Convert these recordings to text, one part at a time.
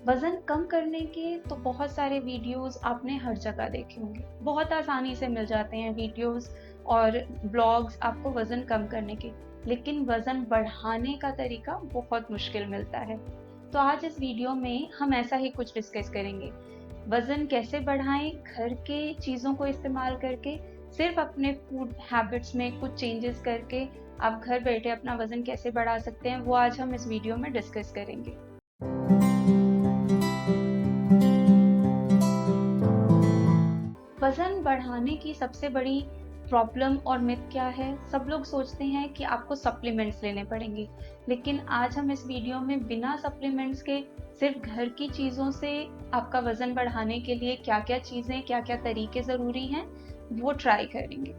वज़न कम करने के तो बहुत सारे वीडियोज़ आपने हर जगह देखे होंगे। बहुत आसानी से मिल जाते हैं वीडियोज़ और ब्लॉग्स आपको वज़न कम करने के। लेकिन वज़न बढ़ाने का तरीका बहुत मुश्किल मिलता है। तो आज इस वीडियो में हम ऐसा ही कुछ डिस्कस करेंगे। वज़न कैसे बढ़ाएँ घर के चीज़ों को इस्तेमाल करके, सिर्फ़ अपने फूड हैबिट्स में कुछ चेंजेस करके आप घर बैठे अपना वज़न कैसे बढ़ा सकते हैं, वो आज हम इस वीडियो में डिस्कस करेंगे। वज़न बढ़ाने की सबसे बड़ी प्रॉब्लम और मिथ क्या है? सब लोग सोचते हैं कि आपको सप्लीमेंट्स लेने पड़ेंगे, लेकिन आज हम इस वीडियो में बिना सप्लीमेंट्स के सिर्फ़ घर की चीज़ों से आपका वज़न बढ़ाने के लिए क्या-क्या चीज़ें, क्या-क्या तरीके ज़रूरी हैं, वो ट्राई करेंगे।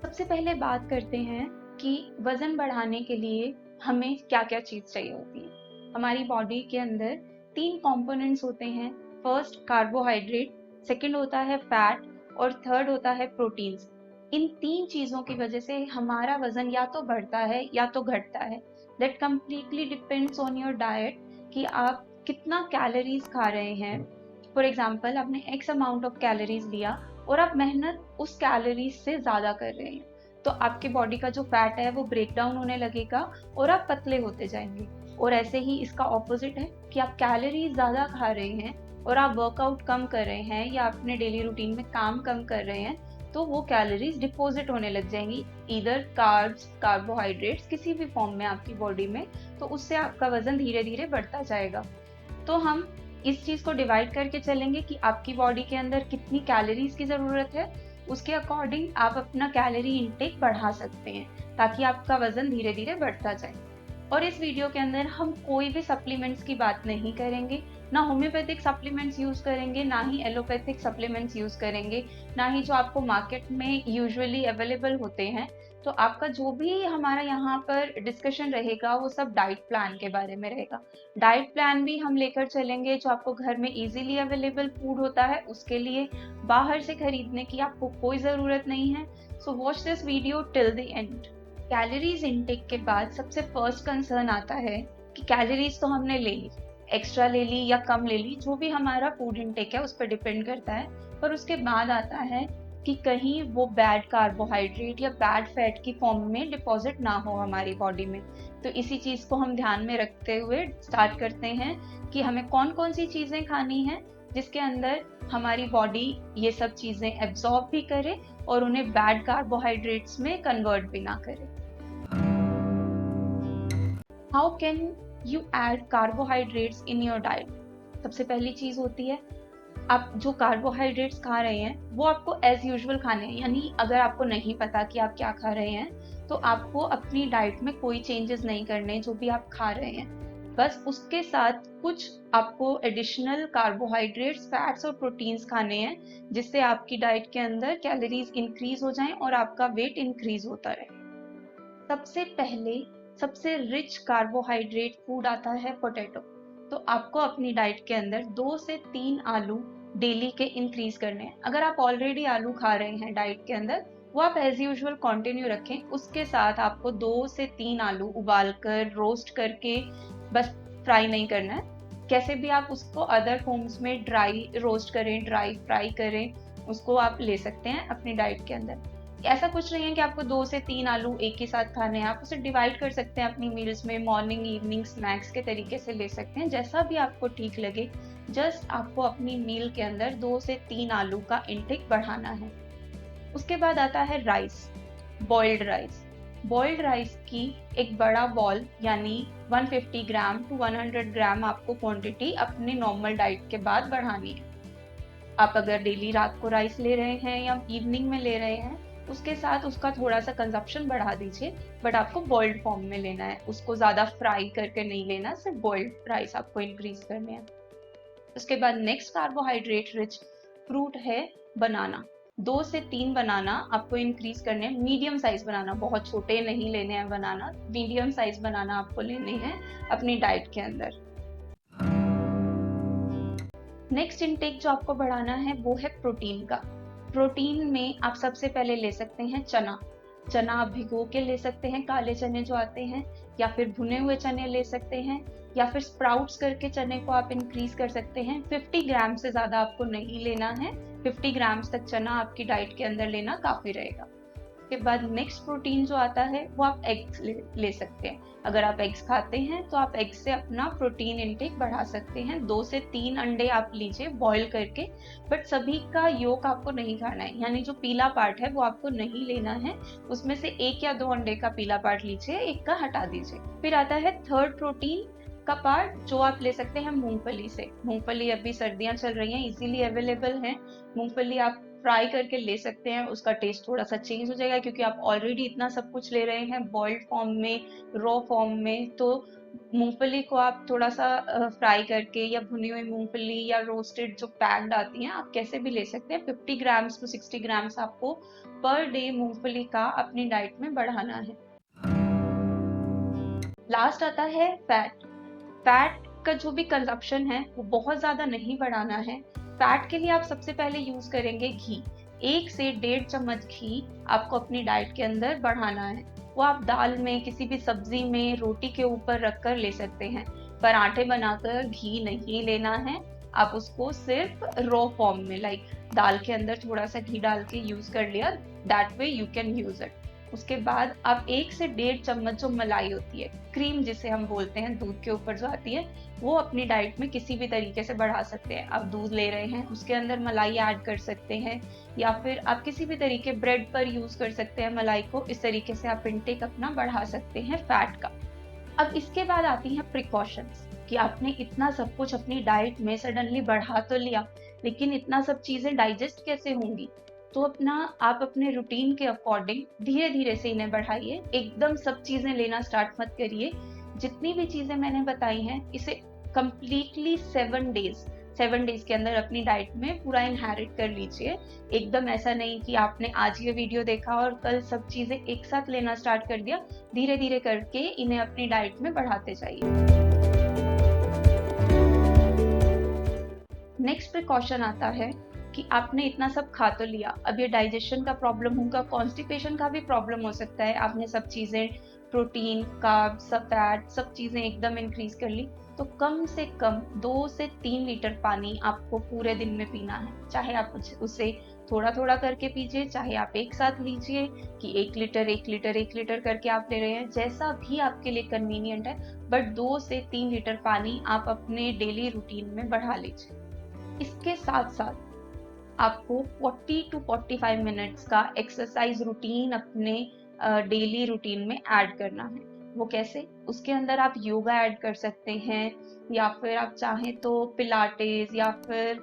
सबसे पहले बात करते हैं कि वज़न बढ़ाने के लिए हमें क्या-क्या चीज़ चाहिए होती है। हमारी बॉडी के अंदर 3 कंपोनेंट्स होते हैं। फर्स्ट कार्बोहाइड्रेट, सेकंड होता है फैट और थर्ड होता है प्रोटीन्स। इन 3 चीज़ों की वजह से हमारा वज़न या तो बढ़ता है या तो घटता है। That completely depends on your diet कि आप कितना कैलोरीज़ खा रहे हैं। फॉर एग्ज़ाम्पल आपने एक्स अमाउंट ऑफ कैलोरीज़ लिया और आप मेहनत उस कैलोरीज से ज़्यादा कर रहे हैं, तो आपके बॉडी का जो फैट है वो ब्रेक डाउन होने लगेगा और आप पतले होते जाएंगे। और ऐसे ही इसका ऑपोजिट है कि आप कैलोरीज ज़्यादा खा रहे हैं और आप वर्कआउट कम कर रहे हैं या अपने डेली रूटीन में काम कम कर रहे हैं, तो वो कैलोरीज डिपॉजिट होने लग जाएंगी, ईदर कार्ब्स, कार्बोहाइड्रेट्स, किसी भी फॉर्म में आपकी बॉडी में। तो उससे आपका वजन धीरे धीरे बढ़ता जाएगा। तो हम इस चीज़ को डिवाइड करके चलेंगे कि आपकी बॉडी के अंदर कितनी कैलोरीज की ज़रूरत है, उसके अकॉर्डिंग आप अपना कैलोरी इंटेक बढ़ा सकते हैं ताकि आपका वज़न धीरे-धीरे बढ़ता जाए। और इस वीडियो के अंदर हम कोई भी सप्लीमेंट्स की बात नहीं करेंगे, ना होम्योपैथिक सप्लीमेंट्स यूज़ करेंगे, ना ही एलोपैथिक सप्लीमेंट्स यूज़ करेंगे, ना ही जो आपको मार्केट में यूजुअली अवेलेबल होते हैं। तो आपका जो भी हमारा यहाँ पर डिस्कशन रहेगा वो सब डाइट प्लान के बारे में रहेगा। डाइट प्लान भी हम लेकर चलेंगे जो आपको घर में इजीली अवेलेबल फूड होता है उसके लिए, बाहर से खरीदने की आपको कोई ज़रूरत नहीं है। So watch this video till the end. Calories intake के बाद सबसे फर्स्ट कंसर्न आता है कि कैलोरीज तो हमने ले ली, एक्स्ट्रा ले ली या कम ले ली, जो भी हमारा फूड इनटेक है उस पर डिपेंड करता है। पर उसके बाद आता है कि कहीं वो बैड कार्बोहाइड्रेट या बैड फैट की फॉर्म में डिपॉजिट ना हो हमारी बॉडी में। तो इसी चीज़ को हम ध्यान में रखते हुए स्टार्ट करते हैं कि हमें कौन कौन सी चीज़ें खानी हैं जिसके अंदर हमारी बॉडी ये सब चीज़ें एब्जॉर्ब भी करे और उन्हें बैड कार्बोहाइड्रेट्स में कन्वर्ट भी ना करे। How can you add carbohydrates in your diet? सबसे पहली चीज़ होती है, आप जो कार्बोहाइड्रेट्स खा रहे हैं वो आपको एज यूजुअल खाने हैं। यानी अगर आपको नहीं पता कि आप क्या खा रहे हैं तो आपको अपनी डाइट में कोई चेंजेस नहीं करने, जो भी आप खा रहे हैं बस उसके साथ कुछ आपको एडिशनल कार्बोहाइड्रेट्स, फैट्स और प्रोटीन्स खाने हैं जिससे आपकी डाइट के अंदर कैलोरीज इंक्रीज हो जाएं और आपका वेट इंक्रीज होता रहे। सबसे पहले सबसे रिच कार्बोहाइड्रेट फूड आता है पोटैटो। तो आपको अपनी डाइट के अंदर 2 से 3 आलू डेली के इंक्रीज करने हैं। अगर आप ऑलरेडी आलू खा रहे हैं डाइट के अंदर, वो आप एज यूजुअल कंटिन्यू रखें। उसके साथ आपको 2 से 3 आलू उबाल कर, रोस्ट करके, बस फ्राई नहीं करना है, कैसे भी आप उसको अदर फॉर्म्स में ड्राई रोस्ट करें, ड्राई फ्राई करें, उसको आप ले सकते हैं अपनी डाइट के अंदर। ऐसा कुछ नहीं है कि आपको 2 से 3 आलू एक ही साथ खाने हैं, आप उसे डिवाइड कर सकते हैं अपनी मील्स में, मॉर्निंग, इवनिंग स्नैक्स के तरीके से ले सकते हैं, जैसा भी आपको ठीक लगे। जस्ट आपको अपनी मील के अंदर 2 से 3 आलू का इंटेक बढ़ाना है। उसके बाद आता है rice, boiled rice. Boiled rice की एक बड़ा बॉल यानी 150 ग्राम टू 100 ग्राम आपको क्वांटिटी अपने नॉर्मल डाइट के बाद बढ़ानी है। आप अगर डेली रात को राइस ले रहे हैं या इवनिंग में ले रहे हैं, उसके साथ उसका थोड़ा सा कंजप्शन बढ़ा दीजिए, बट आपको बॉइल्ड फॉर्म में लेना है, उसको ज़्यादा फ्राई करके नहीं लेना, सिर्फ बॉइल्ड राइस आपको इंक्रीज करने हैं। उसके बाद नेक्स्ट कार्बोहाइड्रेट रिच फ्रूट है बनाना। 2 से 3 बनाना आपको इंक्रीज करने हैं, मीडियम साइज बनाना, बहुत छोटे नहीं लेने हैं बनाना, मीडियम साइज बनाना आपको लेने हैं अपनी डाइट के अंदर। नेक्स्ट इनटेक जो आपको बढ़ाना है वो है प्रोटीन का। प्रोटीन में आप सबसे पहले ले सकते हैं चना। चना आप भिगो के ले सकते हैं, काले चने जो आते हैं, या फिर भुने हुए चने ले सकते हैं, या फिर स्प्राउट्स करके चने को आप इंक्रीज कर सकते हैं। 50 ग्राम से ज़्यादा आपको नहीं लेना है, 50 ग्राम्स तक चना आपकी डाइट के अंदर लेना काफ़ी रहेगा। के बाद नेक्स्ट प्रोटीन जो आता है वो आप एग्स ले सकते हैं। अगर आप एग्स खाते हैं तो आप एग्स से अपना प्रोटीन इनटेक बढ़ा सकते हैं। 2 से 3 अंडे आप लीजिए बॉईल करके, बट सभी का योक आपको नहीं खाना है, यानी जो पीला पार्ट है वो आपको नहीं लेना है। उसमें से 1 या 2 अंडे का पीला पार्ट लीजिए, एक का हटा दीजिए। फिर आता है थर्ड प्रोटीन का पार्ट, जो आप ले सकते हैं मूंगफली से। मूंगफली अभी सर्दियां चल रही हैं, इजीली अवेलेबल है। मूंगफली आप फ्राई करके ले सकते हैं, उसका टेस्ट थोड़ा सा चेंज हो जाएगा क्योंकि आप ऑलरेडी इतना सब कुछ ले रहे हैं बॉइल्ड फॉर्म में, रॉ फॉर्म में। तो मूंगफली को आप थोड़ा सा फ्राई करके, या भुनी हुई मूंगफली या रोस्टेड जो पैक्ड आती हैं, आप कैसे भी ले सकते हैं। 50 ग्राम्स टू 60 ग्राम्स आपको पर डे मूंगफली का अपनी डाइट में बढ़ाना है। लास्ट आता है फैट। फैट का जो भी कंजप्शन है वो बहुत ज्यादा नहीं बढ़ाना है। फैट के लिए आप सबसे पहले यूज करेंगे घी। 1 से 1.5 चम्मच घी आपको अपनी डाइट के अंदर बढ़ाना है। वो आप दाल में, किसी भी सब्जी में, रोटी के ऊपर रखकर ले सकते हैं। पराठे बनाकर घी नहीं लेना है, आप उसको सिर्फ रॉ फॉर्म में, लाइक दाल के अंदर थोड़ा सा घी डाल के यूज कर लिया, that way you can use it. उसके बाद आप 1 से 1.5 चम्मच जो मलाई होती है, क्रीम जिसे हम बोलते हैं, दूध के ऊपर जो आती है, वो अपनी डाइट में किसी भी तरीके से बढ़ा सकते हैं। आप दूध ले रहे हैं, उसके अंदर मलाई ऐड कर सकते हैं, या फिर आप किसी भी तरीके ब्रेड पर यूज कर सकते हैं मलाई को। इस तरीके से आप इंटेक अपना बढ़ा सकते हैं फैट का। अब इसके बाद आती हैं प्रिकॉशंस, कि आपने इतना सब कुछ अपनी डाइट में सडनली बढ़ा तो लिया, लेकिन इतना सब चीजें डाइजेस्ट कैसे होंगी? तो आप अपने रूटीन के अकॉर्डिंग धीरे धीरे से इन्हें बढ़ाइए, एकदम सब चीजें लेना स्टार्ट मत करिए। जितनी भी चीजें मैंने बताई हैं, इसे कंप्लीटली 7 डेज के अंदर अपनी डाइट में पूरा इनहेरिट कर लीजिए। एकदम ऐसा नहीं कि आपने आज ये वीडियो देखा और कल सब चीजें एक साथ लेना स्टार्ट कर दिया। धीरे धीरे करके इन्हें अपनी डाइट में बढ़ाते जाइए। नेक्स्ट प्रिकॉशन आता है कि आपने इतना सब खा तो लिया, अब ये डाइजेशन का प्रॉब्लम होगा, कॉन्स्टिपेशन का भी प्रॉब्लम हो सकता है। आपने सब चीजें, प्रोटीन, कार्ब्स, सब फैट, सब चीजें एकदम इंक्रीज कर ली, तो कम से कम 2 से 3 लीटर पानी आपको पूरे दिन में पीना है। चाहे आप उसे थोड़ा थोड़ा करके पीजिए, चाहे आप एक साथ लीजिए कि 1 लीटर 1 लीटर 1 लीटर करके आप ले रहे हैं, जैसा भी आपके लिए कन्वीनियंट है, बट 2 से 3 लीटर पानी आप अपने डेली रूटीन में बढ़ा लीजिए। इसके साथ साथ आपको 40 टू 45 मिनट्स का एक्सरसाइज रूटीन अपने डेली रूटीन में ऐड करना है। वो कैसे? उसके अंदर आप योगा ऐड कर सकते हैं, या फिर आप चाहें तो पिलाटेस, या फिर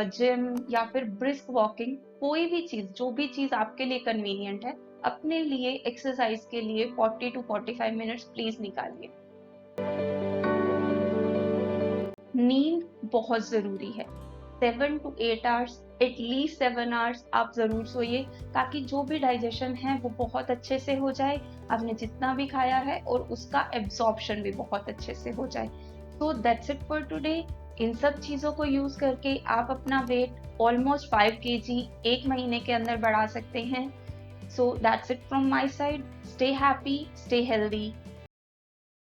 जिम, या फिर ब्रिस्क वॉकिंग, कोई भी चीज, जो भी चीज आपके लिए कन्वीनियंट है, अपने लिए एक्सरसाइज के लिए 40 टू 45 मिनट्स प्लीज निकालिए। नींद बहुत जरूरी है। 7 to 8 आवर्स, एटलीस्ट 7 आवर्स आप जरूर सोइए, ताकि जो भी डाइजेशन है वो बहुत अच्छे से हो जाए, आपने जितना भी खाया है, और उसका एब्जॉर्प्शन भी बहुत अच्छे से हो जाए। So that's it for today. इन सब चीज़ों को यूज करके आप अपना वेट ऑलमोस्ट 5 kg 1 महीने के अंदर बढ़ा सकते हैं। सो that's it from my side. Stay happy, stay healthy,